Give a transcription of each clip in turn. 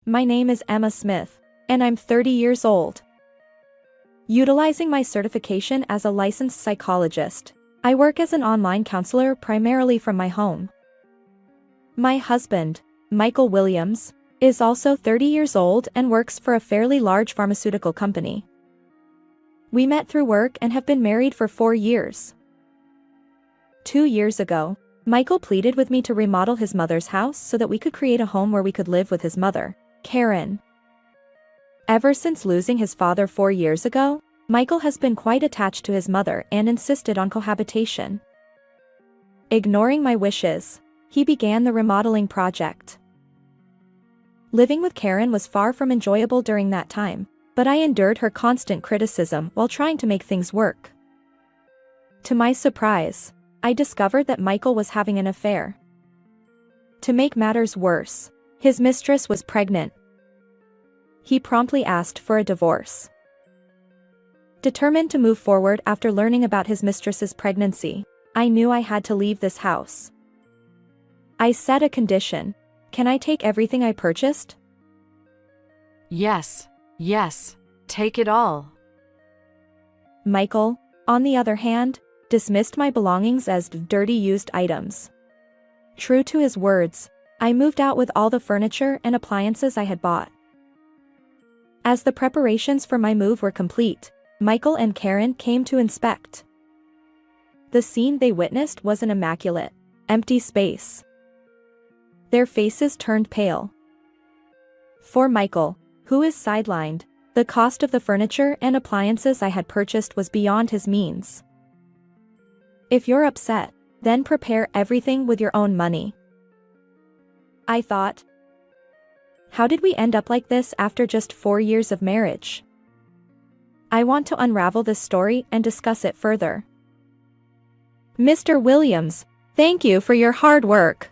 My name is Emma Smith, and I'm 30 years old. Utilizing my certification as a licensed psychologist, I work as an online counselor primarily from my home. My husband, Michael Williams, is also 30 years old and works for a fairly large pharmaceutical company. We met through work and have been married for 4 years. 2 years ago, Michael pleaded with me to remodel his mother's house so that we could create a home where we could live with his mother, Karen. Ever since losing his father 4 years ago, Michael has been quite attached to his mother and insisted on cohabitation. Ignoring my wishes, he began the remodeling project. Living with Karen was far from enjoyable during that time, but I endured her constant criticism while trying to make things work. To my surprise, I discovered that Michael was having an affair. To make matters worse, his mistress was pregnant. He promptly asked for a divorce. Determined to move forward after learning about his mistress's pregnancy, I knew I had to leave this house. I set a condition. Can I take everything I purchased? Yes, take it all. Michael, on the other hand, dismissed my belongings as dirty used items. True to his words, I moved out with all the furniture and appliances I had bought. As the preparations for my move were complete, Michael and Karen came to inspect. The scene they witnessed was an immaculate, empty space. Their faces turned pale. For Michael, who is sidelined, the cost of the furniture and appliances I had purchased was beyond his means. If you're upset, then prepare everything with your own money. I thought. How did we end up like this after just 4 years of marriage? I want to unravel this story and discuss it further. Mr. Williams, thank you for your hard work.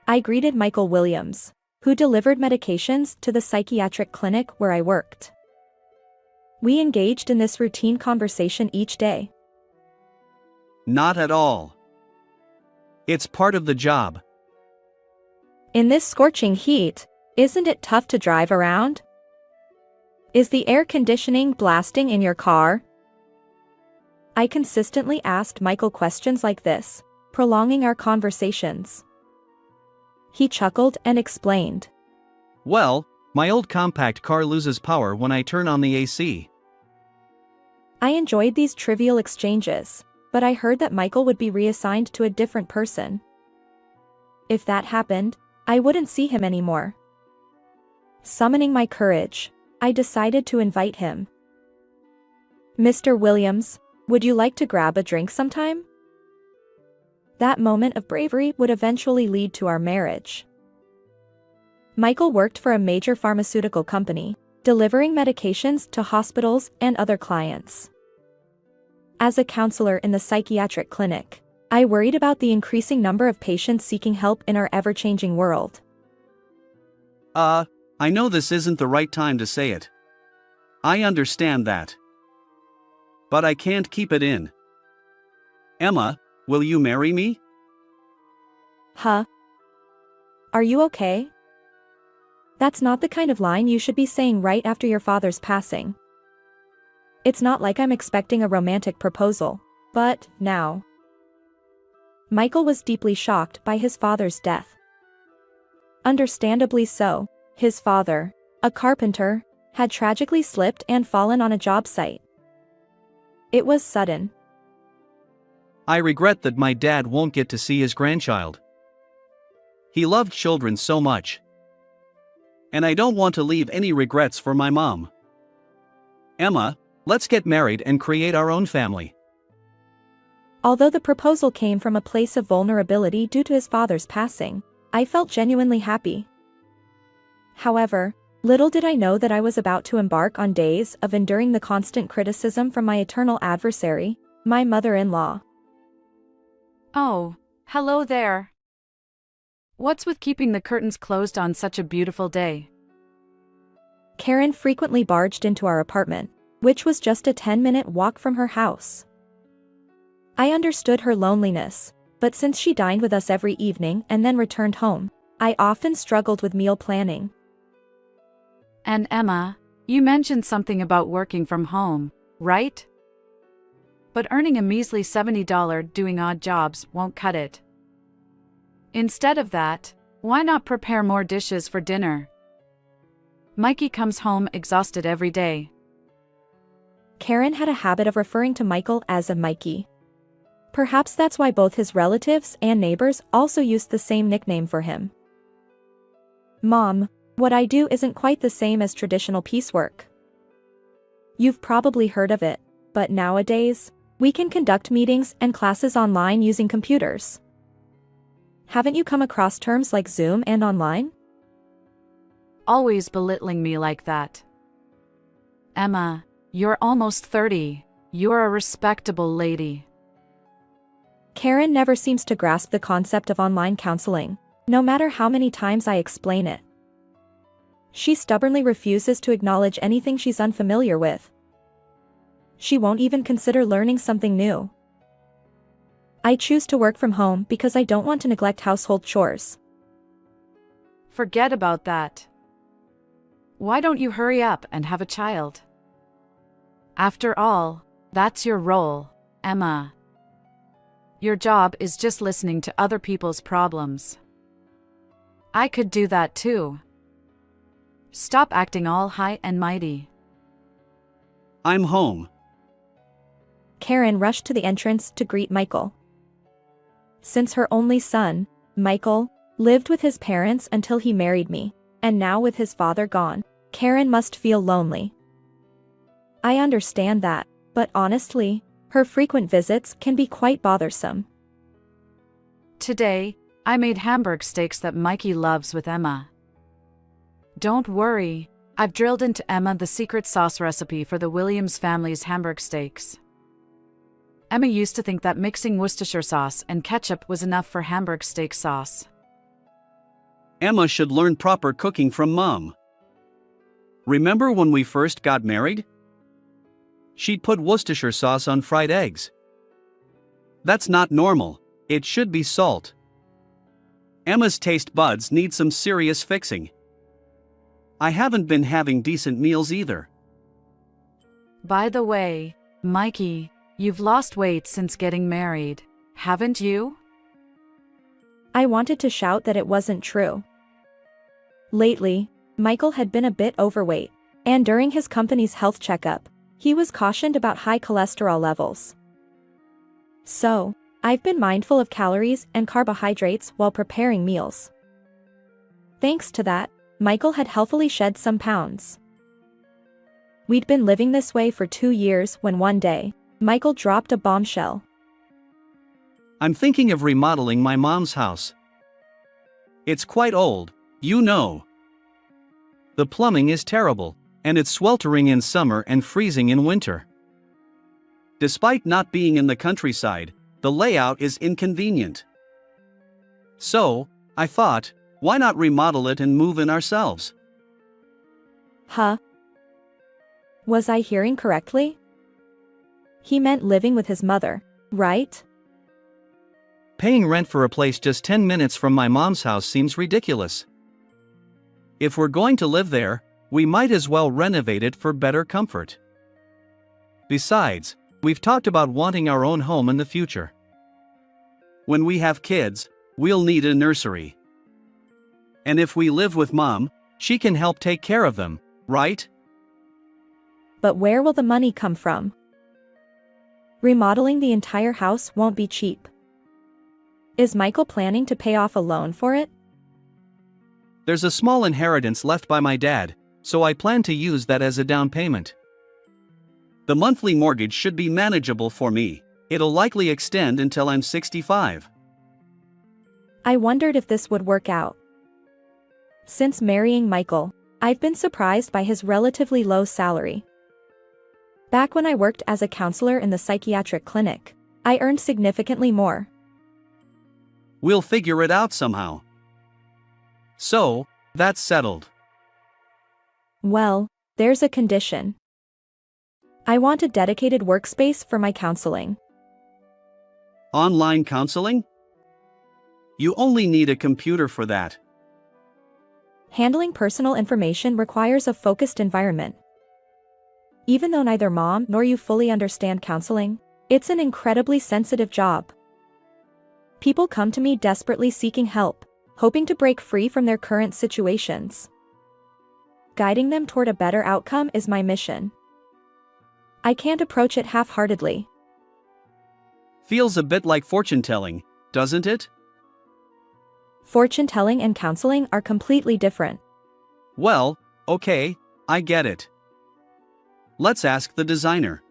I greeted Michael Williams, who delivered medications to the psychiatric clinic where I worked. We engaged in this routine conversation each day. Not at all. It's part of the job. In this scorching heat, isn't it tough to drive around? Is the air conditioning blasting in your car? I consistently asked Michael questions like this, prolonging our conversations. He chuckled and explained. Well, my old compact car loses power when I turn on the AC. I enjoyed these trivial exchanges, but I heard that Michael would be reassigned to a different person. If that happened, I wouldn't see him anymore. Summoning my courage, I decided to invite him. Mr. Williams, would you like to grab a drink sometime? That moment of bravery would eventually lead to our marriage. Michael worked for a major pharmaceutical company, delivering medications to hospitals and other clients. As a counselor in the psychiatric clinic, I worried about the increasing number of patients seeking help in our ever-changing world. I know this isn't the right time to say it. I understand that. But I can't keep it in. Emma, will you marry me? Huh? Are you okay? That's not the kind of line you should be saying right after your father's passing. It's not like I'm expecting a romantic proposal, but now. Michael was deeply shocked by his father's death. Understandably so. His father, a carpenter, had tragically slipped and fallen on a job site. It was sudden. I regret that my dad won't get to see his grandchild. He loved children so much. And I don't want to leave any regrets for my mom. Emma, let's get married and create our own family. Although the proposal came from a place of vulnerability due to his father's passing, I felt genuinely happy. However, little did I know that I was about to embark on days of enduring the constant criticism from my eternal adversary, my mother-in-law. Oh, hello there. What's with keeping the curtains closed on such a beautiful day? Karen frequently barged into our apartment, which was just a 10-minute walk from her house. I understood her loneliness, but since she dined with us every evening and then returned home, I often struggled with meal planning. And Emma, you mentioned something about working from home, right? But earning a measly $70 doing odd jobs won't cut it. Instead of that, why not prepare more dishes for dinner? Mikey comes home exhausted every day. Karen had a habit of referring to Michael as a Mikey. Perhaps that's why both his relatives and neighbors also used the same nickname for him. Mom, what I do isn't quite the same as traditional piecework. You've probably heard of it, but nowadays, we can conduct meetings and classes online using computers. Haven't you come across terms like Zoom and online? Always belittling me like that. Emma, you're almost 30. You're a respectable lady. Karen never seems to grasp the concept of online counseling, no matter how many times I explain it. She stubbornly refuses to acknowledge anything she's unfamiliar with. She won't even consider learning something new. I choose to work from home because I don't want to neglect household chores. Forget about that. Why don't you hurry up and have a child? After all, that's your role, Emma. Your job is just listening to other people's problems. I could do that too. Stop acting all high and mighty. I'm home. Karen rushed to the entrance to greet Michael. Since her only son, Michael, lived with his parents until he married me, and now with his father gone, Karen must feel lonely. I understand that, but honestly, her frequent visits can be quite bothersome. Today, I made Hamburg steaks that Mikey loves with Emma. Don't worry, I've drilled into Emma the secret sauce recipe for the Williams family's Hamburg steaks. Emma used to think that mixing Worcestershire sauce and ketchup was enough for Hamburg steak sauce. Emma should learn proper cooking from Mom. Remember when we first got married? She'd put Worcestershire sauce on fried eggs. That's not normal, it should be salt. Emma's taste buds need some serious fixing. I haven't been having decent meals either. By the way, Mikey, you've lost weight since getting married, haven't you? I wanted to shout that it wasn't true. Lately, Michael had been a bit overweight, and during his company's health checkup, he was cautioned about high cholesterol levels. So, I've been mindful of calories and carbohydrates while preparing meals. Thanks to that, Michael had healthily shed some pounds. We'd been living this way for 2 years when one day, Michael dropped a bombshell. I'm thinking of remodeling my mom's house. It's quite old, you know. The plumbing is terrible, and it's sweltering in summer and freezing in winter. Despite not being in the countryside, the layout is inconvenient. So, I thought, why not remodel it and move in ourselves? Huh? Was I hearing correctly? He meant living with his mother, right? Paying rent for a place just 10 minutes from my mom's house seems ridiculous. If we're going to live there, we might as well renovate it for better comfort. Besides, we've talked about wanting our own home in the future. When we have kids, we'll need a nursery. And if we live with Mom, she can help take care of them, right? But where will the money come from? Remodeling the entire house won't be cheap. Is Michael planning to pay off a loan for it? There's a small inheritance left by my dad, so I plan to use that as a down payment. The monthly mortgage should be manageable for me. It'll likely extend until I'm 65. I wondered if this would work out. Since marrying Michael, I've been surprised by his relatively low salary. Back when I worked as a counselor in the psychiatric clinic, I earned significantly more. We'll figure it out somehow. So, that's settled. Well, there's a condition. I want a dedicated workspace for my counseling. Online counseling? You only need a computer for that. Handling personal information requires a focused environment. Even though neither mom nor you fully understand counseling, it's an incredibly sensitive job. People come to me desperately seeking help, hoping to break free from their current situations. Guiding them toward a better outcome is my mission. I can't approach it half-heartedly. Feels a bit like fortune-telling, doesn't it? Fortune-telling and counseling are completely different. Well, okay, I get it. Let's ask the designer.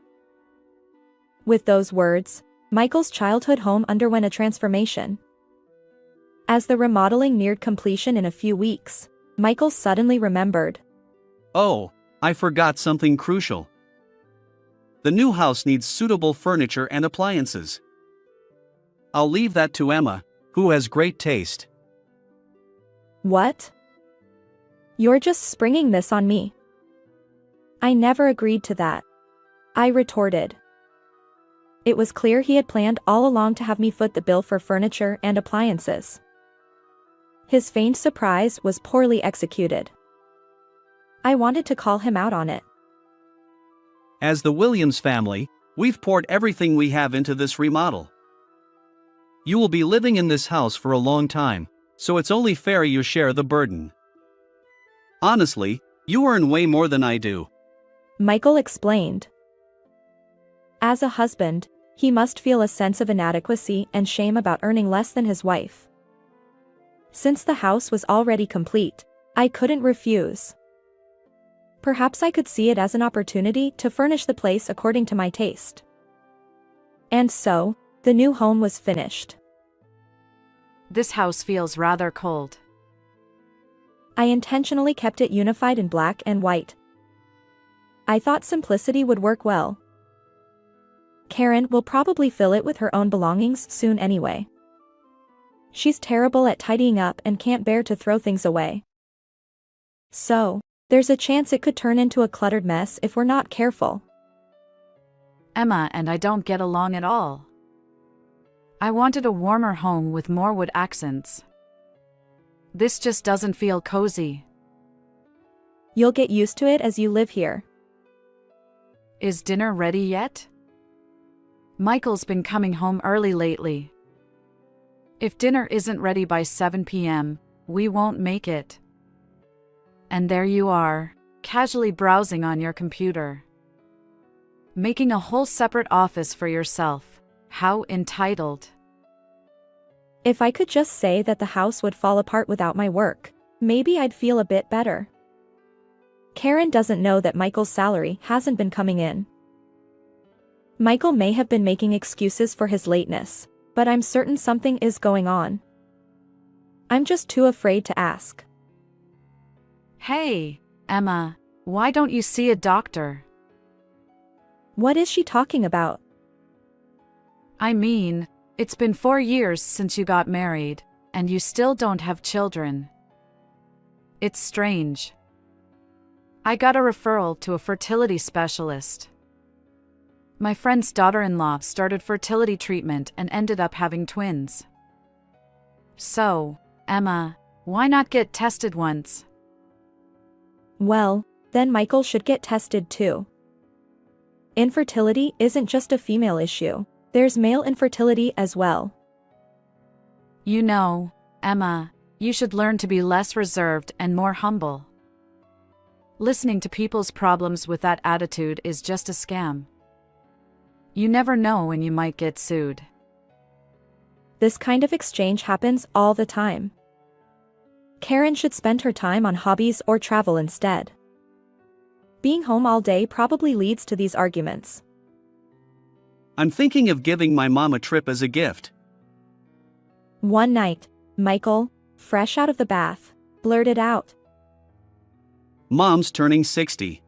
With those words, Michael's childhood home underwent a transformation. As the remodeling neared completion in a few weeks, Michael suddenly remembered. Oh, I forgot something crucial. The new house needs suitable furniture and appliances. I'll leave that to Emma, who has great taste. What? You're just springing this on me. I never agreed to that, I retorted. It was clear he had planned all along to have me foot the bill for furniture and appliances. His feigned surprise was poorly executed. I wanted to call him out on it. As the Williams family, we've poured everything we have into this remodel. You will be living in this house for a long time, so it's only fair you share the burden. Honestly, you earn way more than I do. Michael explained. As a husband, he must feel a sense of inadequacy and shame about earning less than his wife. Since the house was already complete, I couldn't refuse. Perhaps I could see it as an opportunity to furnish the place according to my taste. And so, the new home was finished. This house feels rather cold. I intentionally kept it unified in black and white. I thought simplicity would work well. Karen will probably fill it with her own belongings soon anyway. She's terrible at tidying up and can't bear to throw things away. So, there's a chance it could turn into a cluttered mess if we're not careful. Emma and I don't get along at all. I wanted a warmer home with more wood accents. This just doesn't feel cozy. You'll get used to it as you live here. Is dinner ready yet? Michael's been coming home early lately. If dinner isn't ready by 7 p.m., we won't make it. And there you are, casually browsing on your computer. Making a whole separate office for yourself. How entitled. If I could just say that the house would fall apart without my work, maybe I'd feel a bit better. Karen doesn't know that Michael's salary hasn't been coming in. Michael may have been making excuses for his lateness, but I'm certain something is going on. I'm just too afraid to ask. Hey, Emma, why don't you see a doctor? What is she talking about? I mean, it's been 4 years since you got married, and you still don't have children. It's strange. I got a referral to a fertility specialist. My friend's daughter-in-law started fertility treatment and ended up having twins. So, Emma, why not get tested once? Well, then Michael should get tested too. Infertility isn't just a female issue, there's male infertility as well. You know, Emma, you should learn to be less reserved and more humble. Listening to people's problems with that attitude is just a scam. You never know when you might get sued. This kind of exchange happens all the time. Karen should spend her time on hobbies or travel instead. Being home all day probably leads to these arguments. I'm thinking of giving my mom a trip as a gift. One night, Michael, fresh out of the bath, blurted out. Mom's turning 60.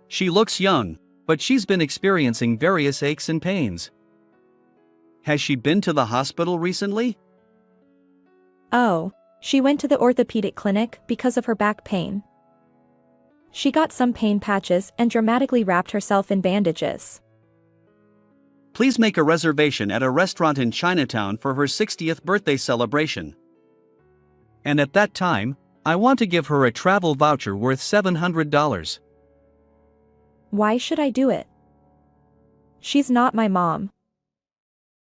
She looks young, but she's been experiencing various aches and pains. Has she been to the hospital recently? Oh, she went to the orthopedic clinic because of her back pain. She got some pain patches and dramatically wrapped herself in bandages. Please make a reservation at a restaurant in Chinatown for her 60th birthday celebration. And at that time, I want to give her a travel voucher worth $700. Why should I do it? She's not my mom.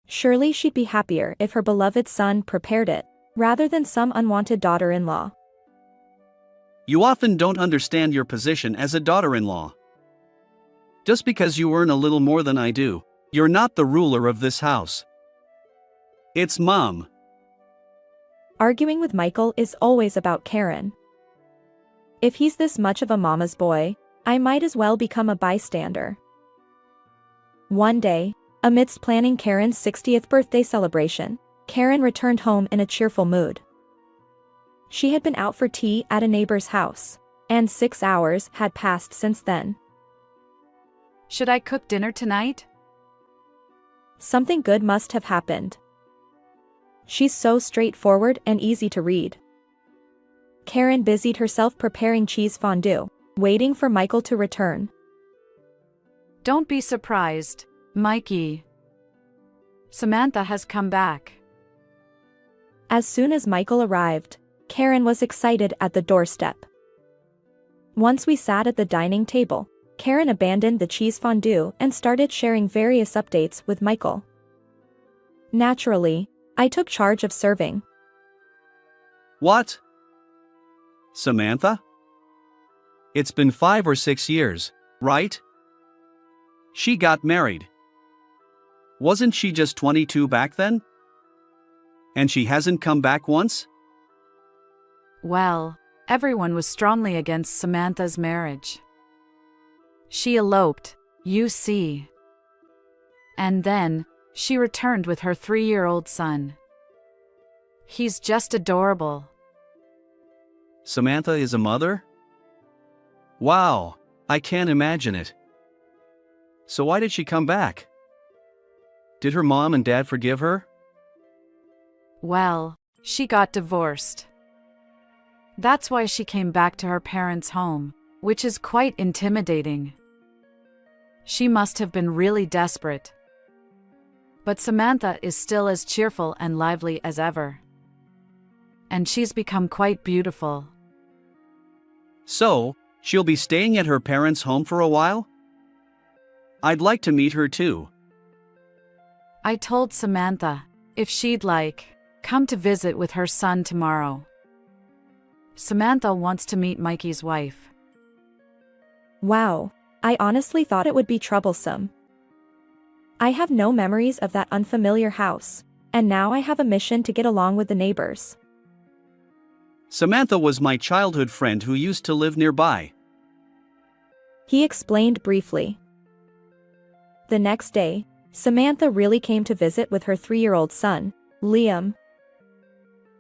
Surely she'd be happier if her beloved son prepared it, rather than some unwanted daughter-in-law. You often don't understand your position as a daughter-in-law. Just because you earn a little more than I do, you're not the ruler of this house. It's Mom. Arguing with Michael is always about Karen. If he's this much of a mama's boy, I might as well become a bystander. One day, amidst planning Karen's 60th birthday celebration, Karen returned home in a cheerful mood. She had been out for tea at a neighbor's house, and 6 hours had passed since then. Should I cook dinner tonight? Something good must have happened. She's so straightforward and easy to read. Karen busied herself preparing cheese fondue, waiting for Michael to return. Don't be surprised, Mikey. Samantha has come back. As soon as Michael arrived, Karen was excited at the doorstep. Once we sat at the dining table, Karen abandoned the cheese fondue and started sharing various updates with Michael. Naturally, I took charge of serving. What? Samantha? It's been 5 or 6 years, right? She got married. Wasn't she just 22 back then? And she hasn't come back once? Well, everyone was strongly against Samantha's marriage. She eloped, you see. And then, she returned with her 3-year-old son. He's just adorable. Samantha is a mother? Wow, I can't imagine it. So why did she come back? Did her mom and dad forgive her? Well, she got divorced. That's why she came back to her parents' home, which is quite intimidating. She must have been really desperate. But Samantha is still as cheerful and lively as ever. And she's become quite beautiful. So, she'll be staying at her parents' home for a while? I'd like to meet her too. I told Samantha, if she'd like, come to visit with her son tomorrow. Samantha wants to meet Mikey's wife. Wow, I honestly thought it would be troublesome. I have no memories of that unfamiliar house, and now I have a mission to get along with the neighbors. Samantha was my childhood friend who used to live nearby. He explained briefly. The next day, Samantha really came to visit with her 3-year-old son, Liam.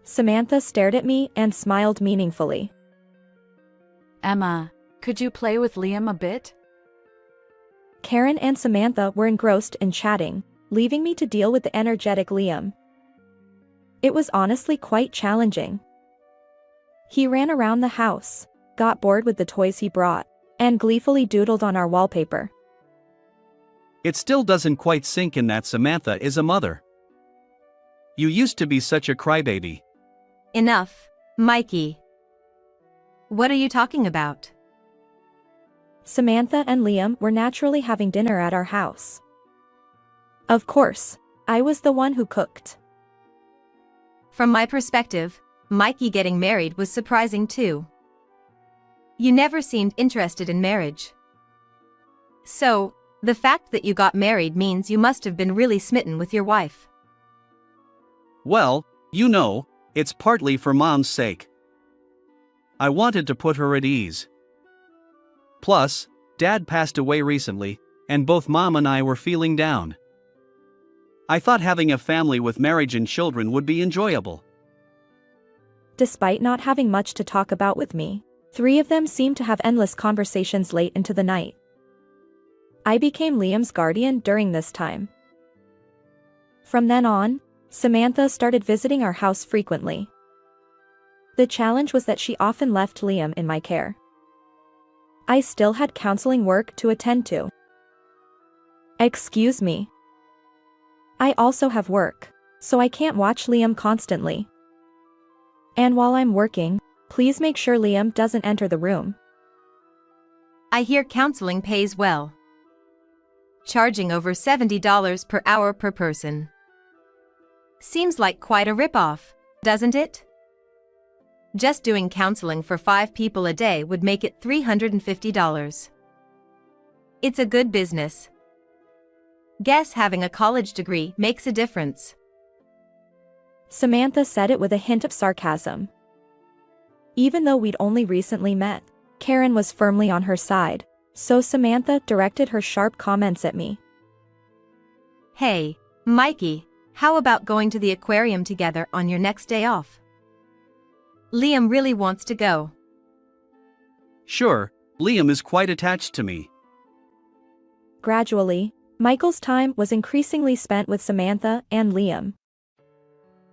Samantha stared at me and smiled meaningfully. Emma, could you play with Liam a bit? Karen and Samantha were engrossed in chatting, leaving me to deal with the energetic Liam. It was honestly quite challenging. He ran around the house, got bored with the toys he brought, and gleefully doodled on our wallpaper. It still doesn't quite sink in that Samantha is a mother. You used to be such a crybaby. Enough, Mikey. What are you talking about? Samantha and Liam were naturally having dinner at our house. Of course, I was the one who cooked. From my perspective, Mikey getting married was surprising too. You never seemed interested in marriage. So, the fact that you got married means you must have been really smitten with your wife. Well, you know, it's partly for Mom's sake. I wanted to put her at ease. Plus, Dad passed away recently, and both Mom and I were feeling down. I thought having a family with marriage and children would be enjoyable. Despite not having much to talk about with me, 3 of them seemed to have endless conversations late into the night. I became Liam's guardian during this time. From then on, Samantha started visiting our house frequently. The challenge was that she often left Liam in my care. I still had counseling work to attend to. Excuse me. I also have work, so I can't watch Liam constantly. And while I'm working, Please make sure Liam doesn't enter the room. I hear counseling pays well. Charging over $70 per hour per person. Seems like quite a ripoff, doesn't it? Just doing counseling for 5 people a day would make it $350. It's a good business. Guess having a college degree makes a difference. Samantha said it with a hint of sarcasm. Even though we'd only recently met, Karen was firmly on her side, so Samantha directed her sharp comments at me. Hey, Mikey, how about going to the aquarium together on your next day off? Liam really wants to go. Sure, Liam is quite attached to me. Gradually, Michael's time was increasingly spent with Samantha and Liam.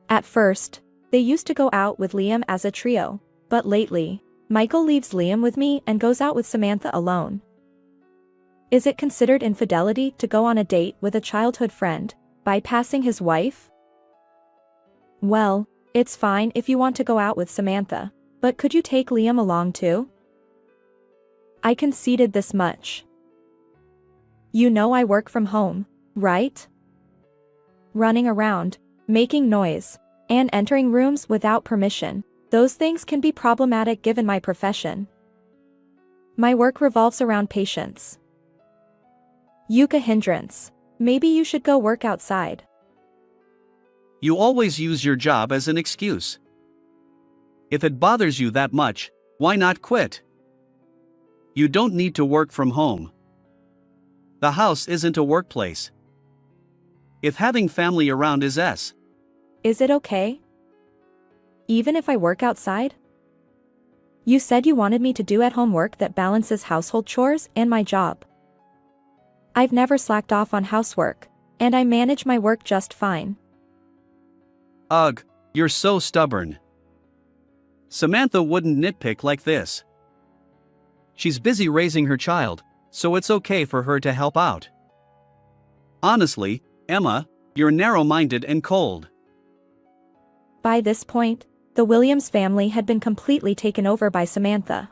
At first, they used to go out with Liam as a trio, but lately, Michael leaves Liam with me and goes out with Samantha alone. Is it considered infidelity to go on a date with a childhood friend, bypassing his wife? Well, it's fine if you want to go out with Samantha, but could you take Liam along too? I conceded this much. You know I work from home, right? Running around, making noise, and entering rooms without permission, those things can be problematic given my profession. My work revolves around patients. Yuka hindrance. Maybe you should go work outside. You always use your job as an excuse. If it bothers you that much, why not quit? You don't need to work from home. The house isn't a workplace. If having family around is Is it okay? Even if I work outside? You said you wanted me to do at-home work that balances household chores and my job. I've never slacked off on housework, and I manage my work just fine. Ugh, you're so stubborn. Samantha wouldn't nitpick like this. She's busy raising her child, so it's okay for her to help out. Honestly, Emma, you're narrow-minded and cold. By this point, the Williams family had been completely taken over by Samantha.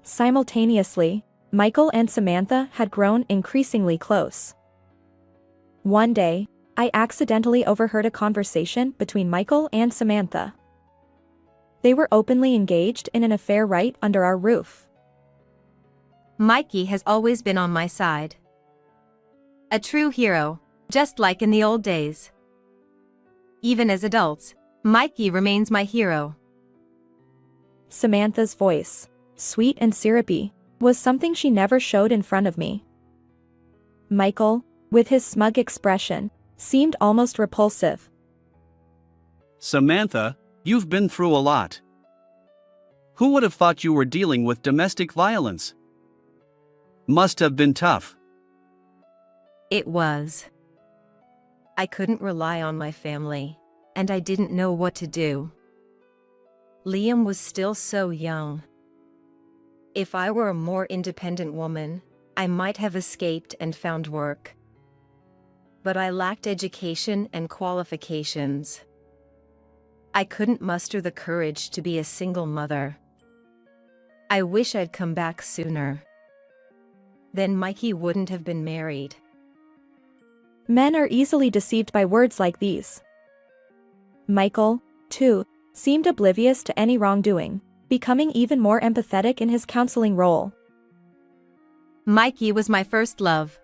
Simultaneously, Michael and Samantha had grown increasingly close. One day, I accidentally overheard a conversation between Michael and Samantha. They were openly engaged in an affair right under our roof. Mikey has always been on my side. A true hero, just like in the old days. Even as adults, Mikey remains my hero. Samantha's voice, sweet and syrupy, was something she never showed in front of me. Michael, with his smug expression, seemed almost repulsive. Samantha, you've been through a lot. Who would have thought you were dealing with domestic violence? Must have been tough. It was. I couldn't rely on my family, and I didn't know what to do. Liam was still so young. If I were a more independent woman, I might have escaped and found work. But I lacked education and qualifications. I couldn't muster the courage to be a single mother. I wish I'd come back sooner. Then Mikey wouldn't have been married. Men are easily deceived by words like these. Michael, too, seemed oblivious to any wrongdoing, becoming even more empathetic in his counseling role. Mikey was my first love.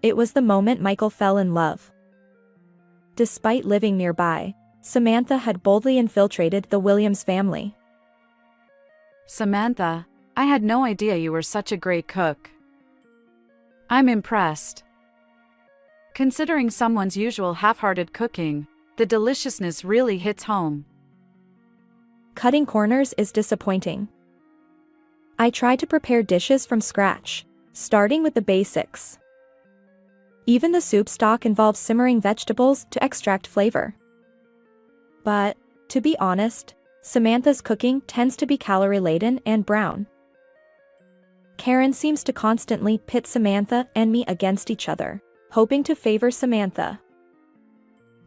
It was the moment Michael fell in love. Despite living nearby, Samantha had boldly infiltrated the Williams family. Samantha, I had no idea you were such a great cook. I'm impressed. Considering someone's usual half-hearted cooking, the deliciousness really hits home. Cutting corners is disappointing. I try to prepare dishes from scratch, starting with the basics. Even the soup stock involves simmering vegetables to extract flavor. But, to be honest, Samantha's cooking tends to be calorie-laden and brown. Karen seems to constantly pit Samantha and me against each other, hoping to favor Samantha.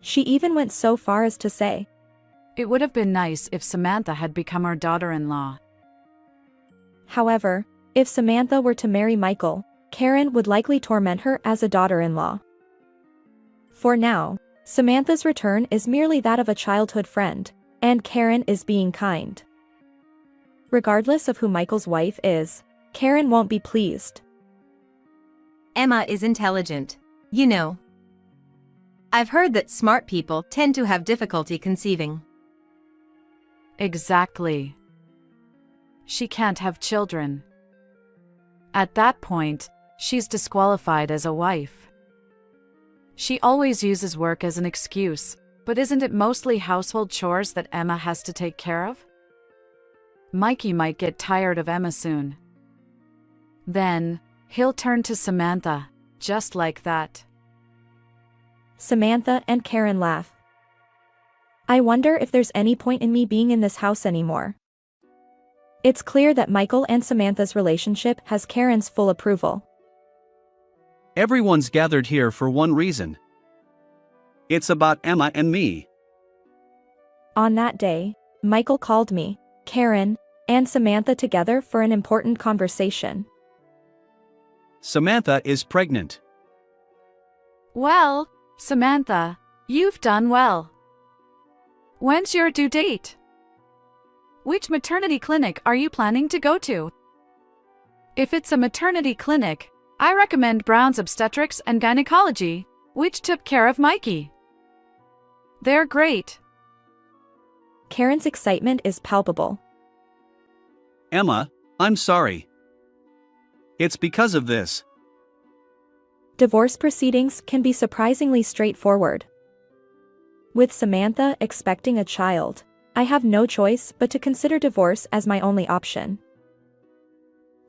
She even went so far as to say, It would have been nice if Samantha had become our daughter-in-law. However, if Samantha were to marry Michael, Karen would likely torment her as a daughter-in-law. For now, Samantha's return is merely that of a childhood friend, and Karen is being kind. Regardless of who Michael's wife is, Karen won't be pleased. Emma is intelligent, you know. I've heard that smart people tend to have difficulty conceiving. Exactly. She can't have children. At that point, she's disqualified as a wife. She always uses work as an excuse, but isn't it mostly household chores that Emma has to take care of? Mikey might get tired of Emma soon. Then, he'll turn to Samantha, just like that. Samantha and Karen laugh. I wonder if there's any point in me being in this house anymore. It's clear that Michael and Samantha's relationship has Karen's full approval. Everyone's gathered here for one reason. It's about Emma and me. On that day, Michael called me, Karen, and Samantha together for an important conversation. Samantha is pregnant. Well, Samantha, you've done well. When's your due date? Which maternity clinic are you planning to go to? If it's a maternity clinic, I recommend Brown's Obstetrics and Gynecology, which took care of Mikey. They're great. Karen's excitement is palpable. Emma, I'm sorry. It's because of this. Divorce proceedings can be surprisingly straightforward. With Samantha expecting a child, I have no choice but to consider divorce as my only option.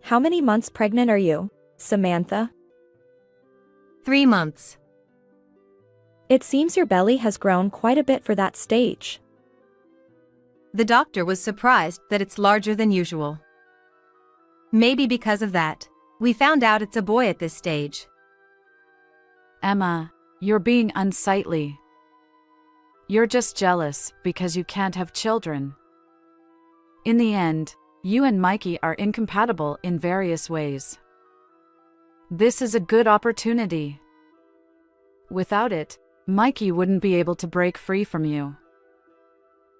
How many months pregnant are you, Samantha? 3 months. It seems your belly has grown quite a bit for that stage. The doctor was surprised that it's larger than usual. Maybe because of that, we found out it's a boy at this stage. Emma, you're being unsightly. You're just jealous because you can't have children. In the end, you and Mikey are incompatible in various ways. This is a good opportunity. Without it, Mikey wouldn't be able to break free from you.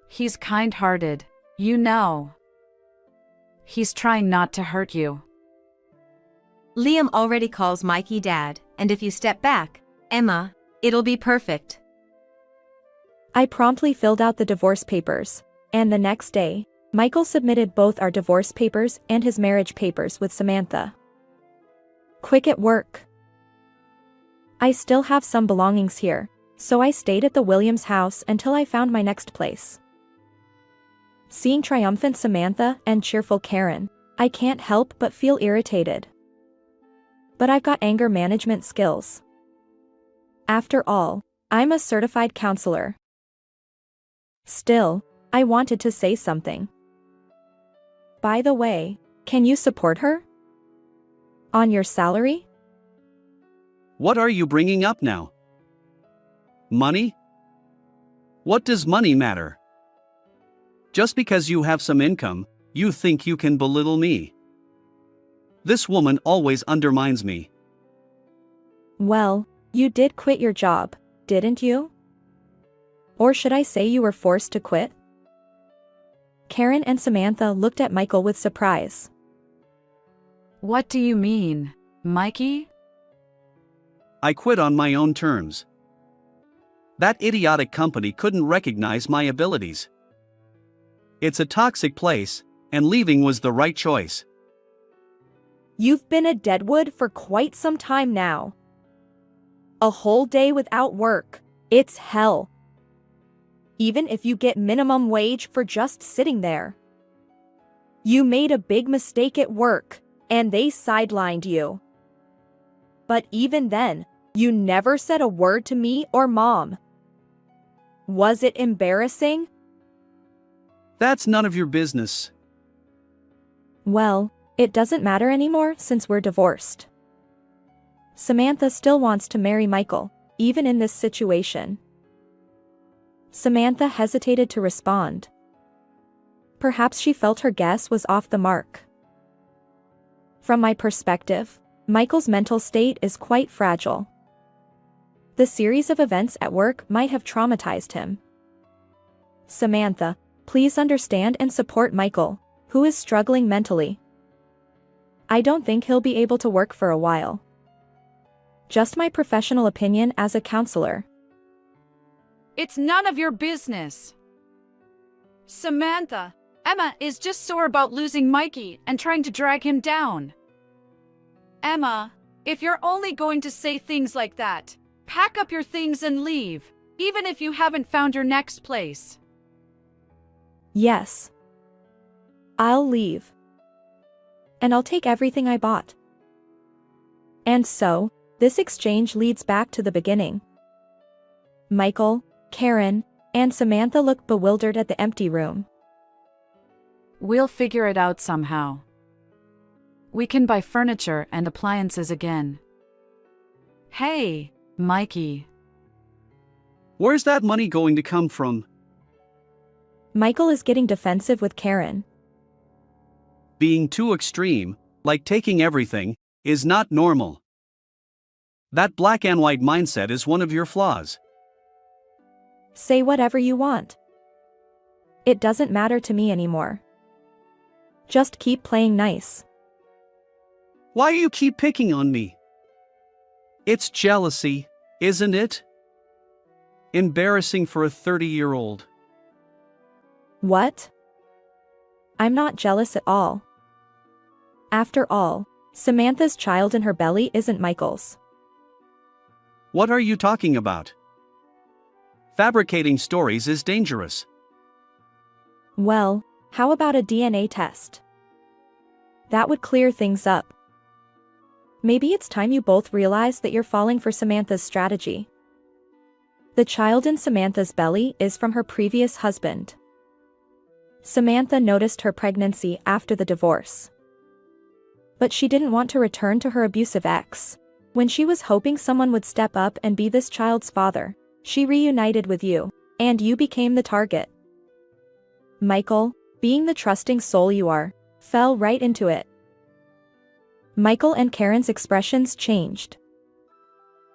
He's kind-hearted, you know. He's trying not to hurt you. Liam already calls Mikey Dad, and if you step back, Emma, it'll be perfect. I promptly filled out the divorce papers, and the next day, Michael submitted both our divorce papers and his marriage papers with Samantha. Quick at work. I still have some belongings here, so I stayed at the Williams house until I found my next place. Seeing triumphant Samantha and cheerful Karen, I can't help but feel irritated. But I've got anger management skills. After all, I'm a certified counselor. Still, I wanted to say something. By the way, can you support her? On your salary? What are you bringing up now? Money? What does money matter? Just because you have some income, you think you can belittle me. This woman always undermines me. Well, you did quit your job, didn't you? Or should I say you were forced to quit? Karen and Samantha looked at Michael with surprise. What do you mean, Mikey? I quit on my own terms. That idiotic company couldn't recognize my abilities. It's a toxic place, and leaving was the right choice. You've been a deadwood for quite some time now. A whole day without work, it's hell. Even if you get minimum wage for just sitting there. You made a big mistake at work, and they sidelined you. But even then, you never said a word to me or Mom. Was it embarrassing? That's none of your business. Well, it doesn't matter anymore since we're divorced. Samantha still wants to marry Michael, even in this situation. Samantha hesitated to respond. Perhaps she felt her guess was off the mark. From my perspective, Michael's mental state is quite fragile. The series of events at work might have traumatized him. Samantha, please understand and support Michael, who is struggling mentally. I don't think he'll be able to work for a while. Just my professional opinion as a counselor. It's none of your business. Samantha, Emma is just sore about losing Mikey and trying to drag him down. Emma, if you're only going to say things like that, pack up your things and leave, even if you haven't found your next place. Yes. I'll leave. And I'll take everything I bought. And so, this exchange leads back to the beginning. Michael, Karen, and Samantha look bewildered at the empty room. We'll figure it out somehow. We can buy furniture and appliances again. Hey, Mikey. Where's that money going to come from? Michael is getting defensive with Karen. Being too extreme, like taking everything, is not normal. That black and white mindset is one of your flaws. Say whatever you want. It doesn't matter to me anymore. Just keep playing nice. Why you keep picking on me? It's jealousy, isn't it? Embarrassing for a 30-year-old. What? I'm not jealous at all. After all, Samantha's child in her belly isn't Michael's. What are you talking about? Fabricating stories is dangerous. Well, how about a DNA test? That would clear things up. Maybe it's time you both realize that you're falling for Samantha's strategy. The child in Samantha's belly is from her previous husband. Samantha noticed her pregnancy after the divorce. But she didn't want to return to her abusive ex. When she was hoping someone would step up and be this child's father, she reunited with you, and you became the target. Michael, being the trusting soul you are, fell right into it. Michael and Karen's expressions changed.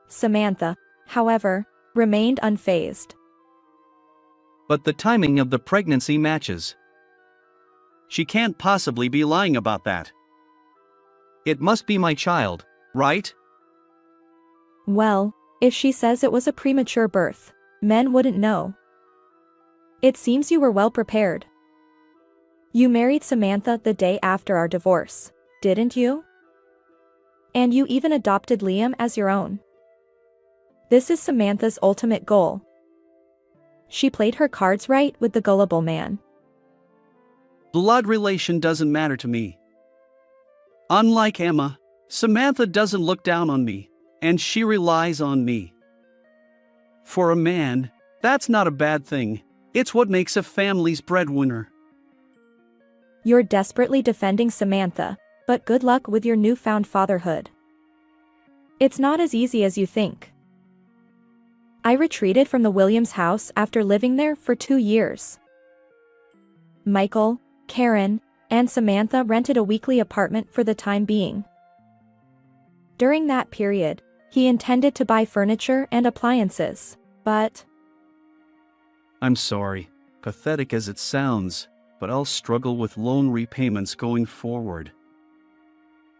Samantha, however, remained unfazed. But the timing of the pregnancy matches. She can't possibly be lying about that. It must be my child, right? Well, if she says it was a premature birth, men wouldn't know. It seems you were well prepared. You married Samantha the day after our divorce, didn't you? And you even adopted Liam as your own. This is Samantha's ultimate goal. She played her cards right with the gullible man. Blood relation doesn't matter to me. Unlike Emma, Samantha doesn't look down on me, and she relies on me. For a man, that's not a bad thing. It's what makes a family's breadwinner. You're desperately defending Samantha, but good luck with your newfound fatherhood. It's not as easy as you think. I retreated from the Williams house after living there for 2 years. Michael, Karen, and Samantha rented a weekly apartment for the time being. During that period, he intended to buy furniture and appliances, but... I'm sorry, pathetic as it sounds, but I'll struggle with loan repayments going forward.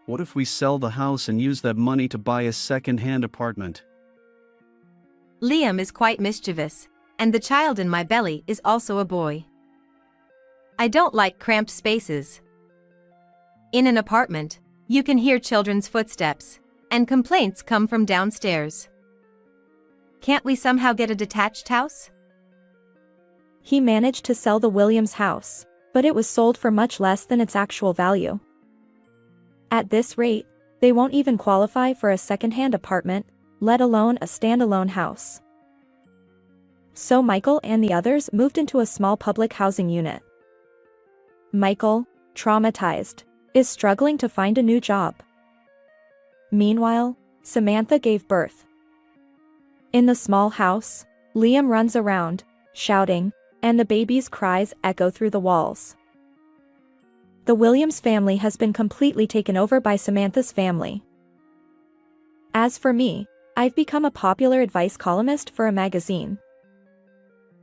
What if we sell the house and use that money to buy a second-hand apartment? Liam is quite mischievous, and the child in my belly is also a boy. I don't like cramped spaces. In an apartment, you can hear children's footsteps, and complaints come from downstairs. Can't we somehow get a detached house? He managed to sell the Williams house, but it was sold for much less than its actual value. At this rate, they won't even qualify for a second-hand apartment, let alone a standalone house. So Michael and the others moved into a small public housing unit. Michael, traumatized, is struggling to find a new job. Meanwhile, Samantha gave birth. In the small house, Liam runs around, shouting, and the baby's cries echo through the walls. The Williams family has been completely taken over by Samantha's family. As for me, I've become a popular advice columnist for a magazine.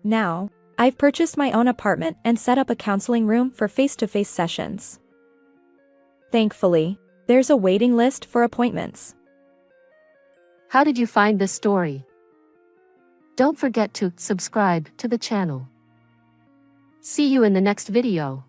Now, I've purchased my own apartment and set up a counseling room for face-to-face sessions. Thankfully, there's a waiting list for appointments. How did you find this story? Don't forget to subscribe to the channel. See you in the next video.